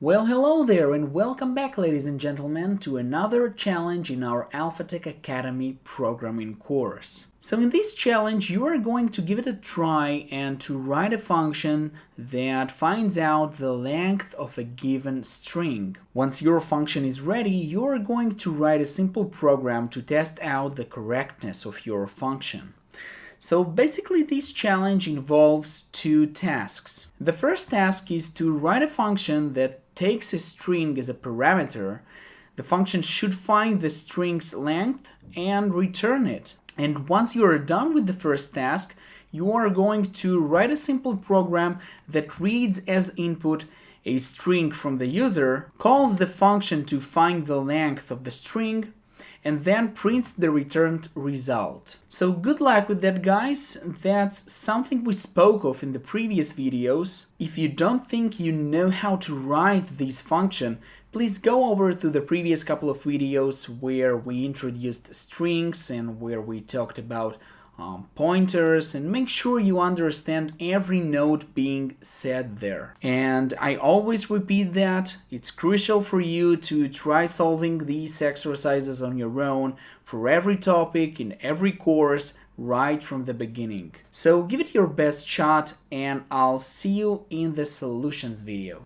Well, hello there and welcome back, ladies and gentlemen, to another challenge in our AlphaTech Academy programming course. So in this challenge, you are going to give it a try and to write a function that finds out the length of a given string. Once your function is ready, you are going to write a simple program to test out the correctness of your function. So basically this challenge involves two tasks. The first task is to write a function that takes a string as a parameter. The function should find the string's length and return it. And once you are done with the first task, you are going to write a simple program that reads as input a string from the user, calls the function to find the length of the string, and then prints the returned result. So good luck with that, guys. That's something we spoke of in the previous videos. If you don't think you know how to write this function, please go over to the previous couple of videos where we introduced strings and where we talked about pointers, and make sure you understand every note being said there. And I always repeat that it's crucial for you to try solving these exercises on your own for every topic in every course right from the beginning. So give it your best shot and I'll see you in the solutions video.